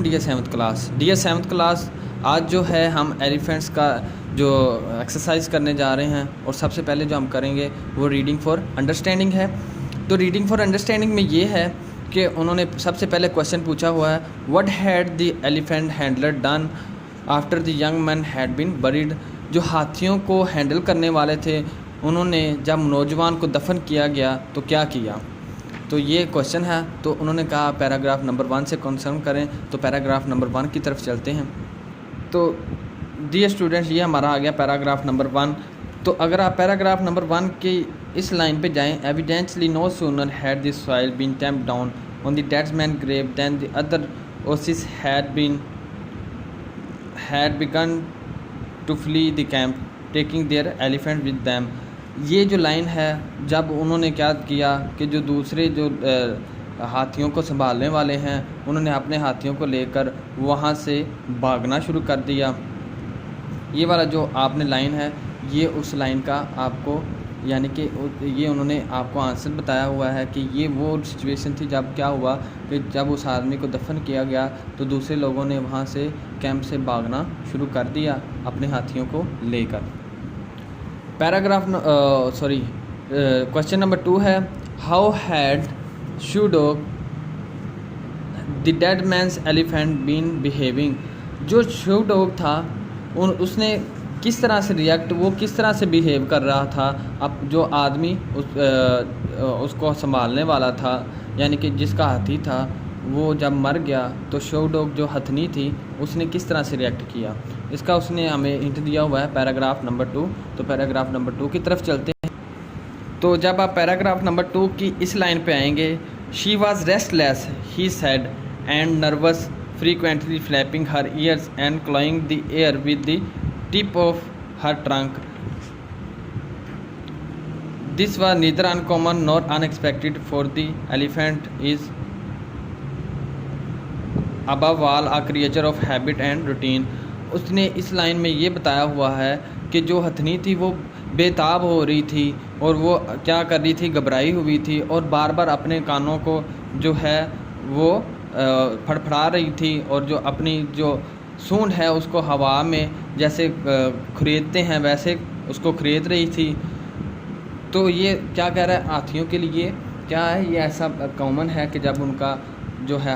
वालेकुम dear seventh class. आज जो है हम एलिफेंट्स का जो एक्सरसाइज करने जा रहे हैं और सबसे पहले जो हम करेंगे वो रीडिंग फॉर अंडरस्टैंडिंग है। तो रीडिंग फॉर अंडरस्टैंडिंग में ये है कि उन्होंने सबसे पहले क्वेश्चन पूछा हुआ है, what had the elephant handler done after the young man had been buried. जो हाथियों को हैंडल करने वाले थे उन्होंने जब नौजवान को दफन किया गया तो क्या किया। तो ये क्वेश्चन है। तो उन्होंने कहा पैराग्राफ नंबर 1 से कंसर्न करें। तो पैराग्राफ नंबर 1 की तरफ चलते हैं। तो डियर स्टूडेंट्स, ये हमारा आ गया पैराग्राफ नंबर 1। तो अगर आप पैराग्राफ नंबर 1 की इस लाइन पे जाएं, evidently no sooner had this soil been tamped down on the dead man grave then the other oozies had begun to flee the camp taking their elephant with them. ये जो line है, जब उन्होंने क्या किया कि जो दूसरे जो हाथियों को संभालने वाले हैं उन्होंने अपने हाथियों को लेकर वहाँ से भागना शुरू कर दिया। ये वाला जो आपने लाइन है ये उस लाइन का आपको यानी कि ये उन्होंने आपको आंसर बताया हुआ है कि ये वो सिचुएशन थी जब क्या हुआ कि जब उस आदमी को दफन किया गया तो दूसरे लोगों ने वहाँ से कैंप से भागना शुरू कर दिया अपने हाथियों को लेकर। पैराग्राफ क्वेश्चन नंबर 2 है, हाउ हैड शू डॉग the dead man's elephant been behaving. जो शू डॉग था उसने किस तरह से वो किस तरह से बिहेव कर रहा था। अब जो आदमी उसको संभालने वाला था यानी कि जिसका हाथी था वो जब मर गया तो शो डॉग जो हथनी थी उसने किस तरह से रिएक्ट किया, इसका उसने हमें हिंट दिया हुआ है पैराग्राफ नंबर 2। तो पैराग्राफ नंबर 2 की तरफ चलते हैं। तो जब आप पैराग्राफ नंबर 2 की इस लाइन पे आएंगे, she was restless he said and nervous frequently flapping her ears and clawing the air with the tip of her trunk. This was neither uncommon nor unexpected for the elephant is above all a creature of habit and routine। उसने इस line में ये बताया हुआ है कि जो हथनी थी वो बेताब हो रही थी और वो क्या कर रही थी, घबराई हुई थी और बार बार अपने कानों को जो है वो फड़फड़ा रही थी और जो अपनी जो सूंड है उसको हवा में जैसे खरीदते हैं वैसे उसको खरीद रही थी। तो ये क्या कह रहा है, हाथियों के लिए क्या है, ये ऐसा कॉमन है कि जब उनका जो है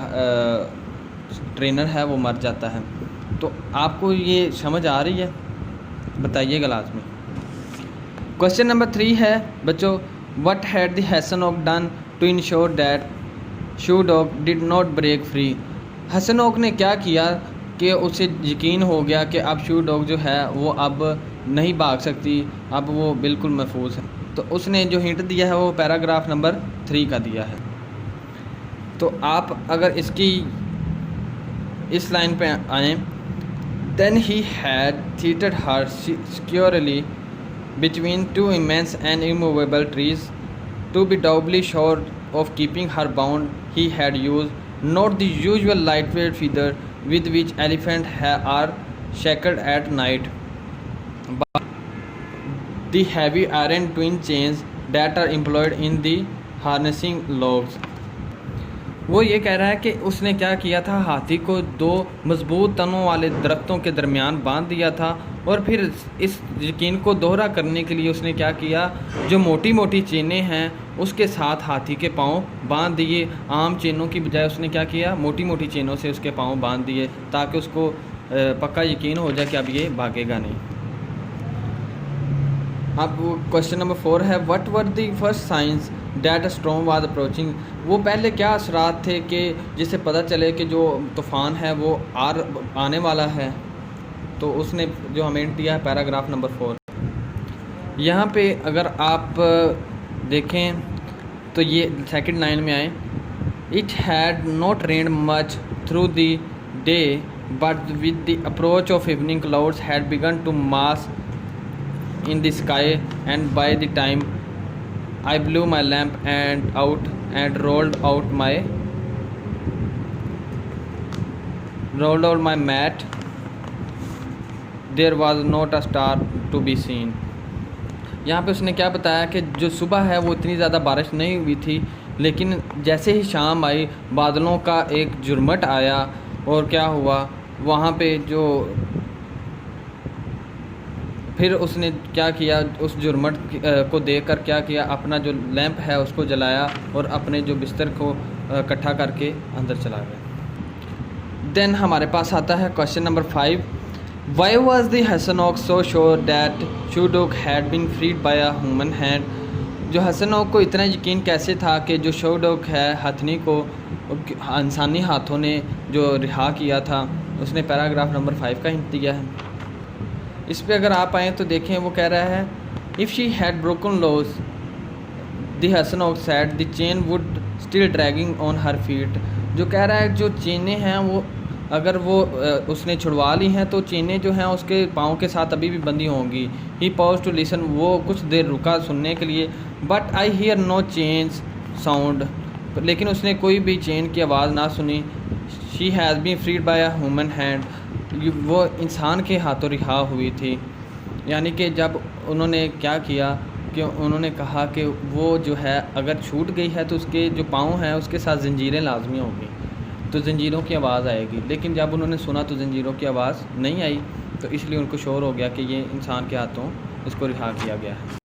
ट्रेनर है वो मर जाता है। तो आपको ये समझ आ रही है, बताइएगा लाजमी। क्वेश्चन नंबर 3 है बच्चों, what had the Hasnok done to ensure that Shudok did not break free. Hasnok ने क्या किया कि उसे यकीन हो गया कि अब शू डॉग जो है वो अब नहीं भाग सकती, अब वो बिल्कुल महफूज है। तो उसने जो हिंट दिया है वो पैराग्राफ नंबर 3 का दिया है। तो आप अगर इसकी इस लाइन पे आएँ, then he had seated her securely between two immense and immovable trees to be doubly sure of keeping her bound he had used not the usual lightweight feather with which elephants are shackled at night but the heavy iron twin chains that are employed in the harnessing logs। वो ये कह रहा है कि उसने क्या किया था, हाथी को 2 मजबूत तनों वाले दरख्तों के दरमियान बांध दिया था और फिर इस यकीन को दोहरा करने के लिए उसने क्या किया, जो मोटी मोटी चेनें हैं उसके साथ हाथी के पाँव बांध दिए। आम चेनों की बजाय उसने क्या किया, मोटी मोटी चेनों से उसके पाँव बांध दिए ताकि उसको पक्का यकीन हो जाए कि अब ये भागेगा नहीं। अब क्वेश्चन नंबर 4 है, what were the first science that a storm was approaching. वो पहले क्या असरात थे कि जिससे पता चले कि जो तूफ़ान है वो आने वाला है। तो उसने जो हमें दिया है पैराग्राफ नंबर 4। यहाँ पे अगर आप देखें तो ये सेकंड लाइन में आए, it had not rained much through the day but with the approach of evening clouds had begun to mass in the sky and by the time I blew my lamp and rolled out my mat there was not a star to be seen। यहाँ पे उसने क्या बताया कि जो सुबह है वो इतनी ज़्यादा बारिश नहीं हुई थी, लेकिन जैसे ही शाम आई बादलों का एक झुरमट आया और क्या हुआ वहाँ पे जो फिर उसने क्या किया, उस जुर्मट को देखकर क्या किया, अपना जो लैंप है उसको जलाया और अपने जो बिस्तर को इकट्ठा करके अंदर चला गया। देन हमारे पास आता है question number 5। Why was the Hasnok so sure that Shudok had been freed by a human hand. जो हसनोक को इतना यकीन कैसे था कि जो शूडोक है हथनी को इंसानी हाथों ने जो रिहा किया था। उसने पैराग्राफ नंबर 5 का हिंट दिया है। इस पे अगर आप आएँ तो देखें, वो कह रहा है if she had broken loose the Hasnok said the chain would still dragging on her feet. जो कह रहा है जो चेनें हैं वो अगर वो उसने छुड़वा ली हैं तो चेनें जो हैं उसके पाँव के साथ अभी भी बंधी होंगी। ही पॉज टू लिसन, वो कुछ देर रुका सुनने के लिए। But I hear no chains sound, लेकिन उसने कोई भी चेन की आवाज़ ना सुनी। She has been freed by a human hand, वो इंसान के हाथों रिहा हुई थी। यानी कि जब उन्होंने क्या किया कि उन्होंने कहा कि वो जो है अगर छूट गई है तो उसके जो पाँव हैं उसके साथ ज़ंजीरें लाजमी होंगी, तो ज़ंजीरों की आवाज़ आएगी। लेकिन जब उन्होंने सुना तो ज़ंजीरों की आवाज़ नहीं आई, तो इसलिए उनको शोर हो गया कि ये इंसान के हाथों इसको रिहा किया गया है।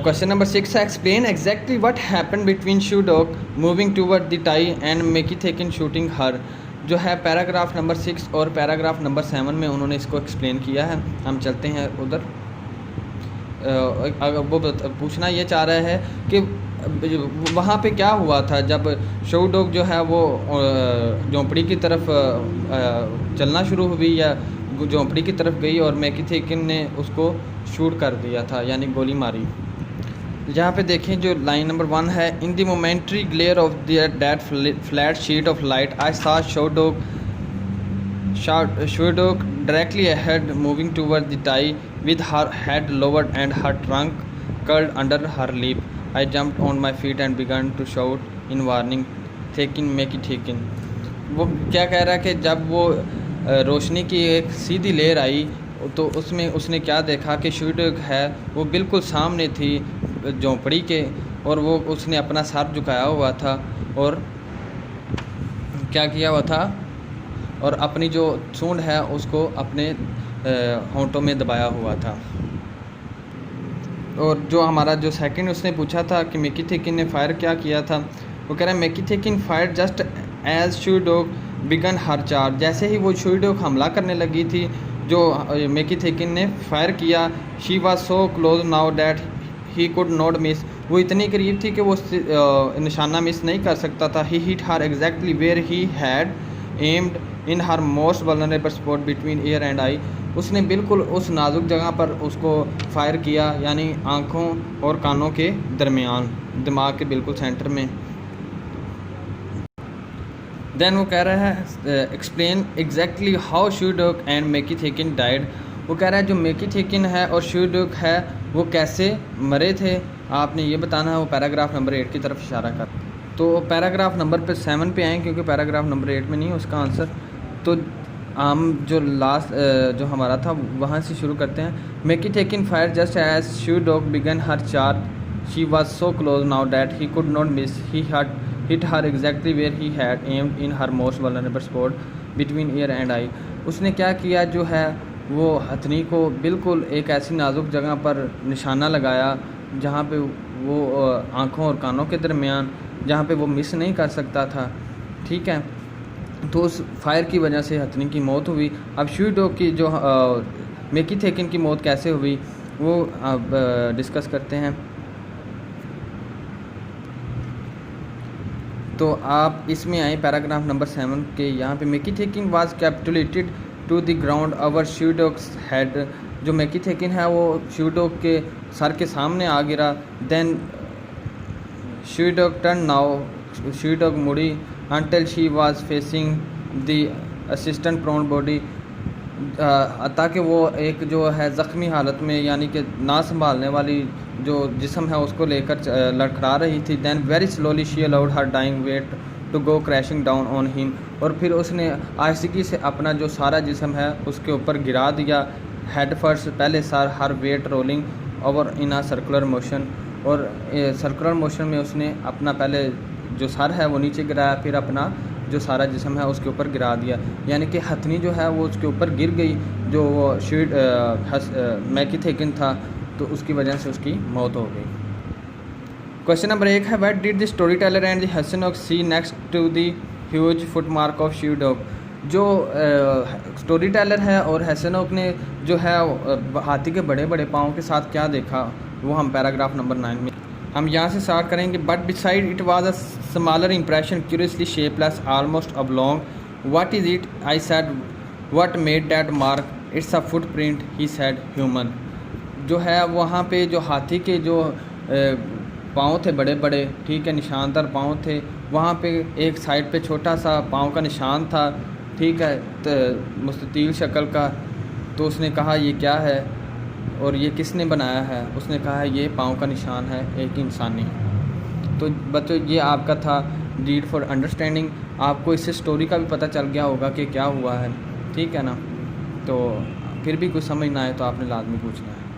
क्वेश्चन नंबर 6 है explain exactly what happened between Shudok moving toward the tie and Mekithekin shooting her. जो है पैराग्राफ नंबर 6 और पैराग्राफ नंबर 7 में उन्होंने इसको एक्सप्लेन किया है। हम चलते हैं उधर। अगर वो पूछना ये चाह रहा है कि वहाँ पे क्या हुआ था जब शूडोक जो है वो झोंपड़ी की तरफ चलना शुरू हुई या झोंपड़ी की तरफ गई और मेकीथेकिन ने उसको शूट कर दिया था, यानी गोली मारी। यहाँ पे देखें जो लाइन नंबर 1 है, in the momentary glare of that flat sheet of light I saw Shudok directly ahead moving toward the tie with her head lowered and her trunk curled under her lip. I jumped on my feet and began to shout in warning, Mekithekin. वो क्या कह रहा है कि जब वो रोशनी की एक सीधी लेयर आई तो उसमें उसने क्या देखा कि शूडोक है वो बिल्कुल सामने थी झोंपड़ी के, और वो उसने अपना सर झुकाया हुआ था और क्या किया हुआ था और अपनी जो सूंड है उसको अपने होंठों में दबाया हुआ था। और जो हमारा जो सेकंड उसने पूछा था कि मेकीथेकिन ने फायर क्या किया था, वो कह रहा है मेकीथेकिन fire just as Shudok began her charge. जैसे ही वो शूडोक हमला करने लगी थी जो मेकीथेकिन ने फायर किया, she was so close now that he could not miss. वो इतनी करीब थी कि वो निशाना मिस नहीं कर सकता था। He hit her exactly where he had aimed in her most vulnerable spot between ear and eye. उसने बिल्कुल उस नाजुक जगह पर उसको फायर किया, यानी आँखों और कानों के दरमियान, दिमाग के बिल्कुल सेंटर में। देन वो कह रहा है explain exactly how Shudok and Mekithekin died. वो कह रहा है जो मेकीथेकिन है और शूडोक है वो कैसे मरे थे, आपने ये बताना है। वो पैराग्राफ नंबर 8 की तरफ इशारा कर। तो पैराग्राफ नंबर 7 पे आएँ क्योंकि पैराग्राफ नंबर 8 में नहीं है उसका आंसर। तो हम जो लास्ट जो हमारा था वहाँ से शुरू करते हैं। Mekithekin fire just as Shudok began her charge she was so close now that he could not miss. He had hit her exactly where he had aimed in her most vulnerable spot between ear and eye. उसने क्या किया जो है वो हथनी को बिल्कुल एक ऐसी नाजुक जगह पर निशाना लगाया जहाँ पे वो आँखों और कानों के दरमियान, जहाँ पे वो मिस नहीं कर सकता था। ठीक है, तो उस फायर की वजह से हथनी की मौत हुई। अब शूडोक की जो मेकीथेकिन की मौत कैसे हुई वो अब डिस्कस करते हैं। तो आप इसमें आए पैराग्राफ नंबर 7 के यहाँ पे Mekithekin was capitulated to the ground over Shudok's head. जो मेकीथेकिन है वो शूडोक के सर के सामने आ गिरा। देन शूडोक टर्न नाउ, शूडोक मुड़ी until she was facing the assistant prone body, ताकि वो एक जो है ज़ख्मी हालत में यानी कि ना संभालने वाली जो जिस्म है उसको लेकर लड़खड़ा रही थी। Then very slowly she allowed her dying weight to go crashing down on him. और फिर उसने आहिस्तगी से अपना जो सारा जिस्म है उसके ऊपर गिरा दिया, हेड फर्स्ट, पहले सर, her weight rolling over in a circular motion. और सर्कुलर मोशन में उसने अपना पहले जो सर है वो नीचे गिराया, फिर अपना जो सारा जिस्म है उसके ऊपर गिरा दिया, यानी कि हथनी जो है वो उसके ऊपर गिर गई, जो वो शीट मैकी थेकिन था, तो उसकी वजह से उसकी मौत हो गई। क्वेश्चन नंबर 1 है, what did the storyteller and the Hasnok see next to the huge foot mark of Shudok. जो स्टोरी टेलर है और हसनोक ने जो है हाथी के बड़े बड़े पाँव के साथ क्या देखा, वो हम पैराग्राफ नंबर 9 में हम यहाँ से स्टार्ट करेंगे। But beside it was a smaller impression curiously shapeless almost oblong. What is it, I said, what made that mark, it's a footprint, he said, human. जो है वहाँ पे जो हाथी के जो पाँव थे बड़े बड़े, ठीक है, निशानदार पाँव थे, वहाँ पे एक साइड पे छोटा सा पाँव का निशान था, ठीक है, तो मुस्ततील शक्ल का। तो उसने कहा ये क्या है और ये किसने बनाया है, उसने कहा है ये पाँव का निशान है एक इंसानी। तो बच्चों ये आपका था रीड फॉर अंडरस्टैंडिंग। आपको इससे स्टोरी का भी पता चल गया होगा कि क्या हुआ है, ठीक है ना। तो फिर भी कुछ समझ ना आए तो आपने लाजमी पूछना है।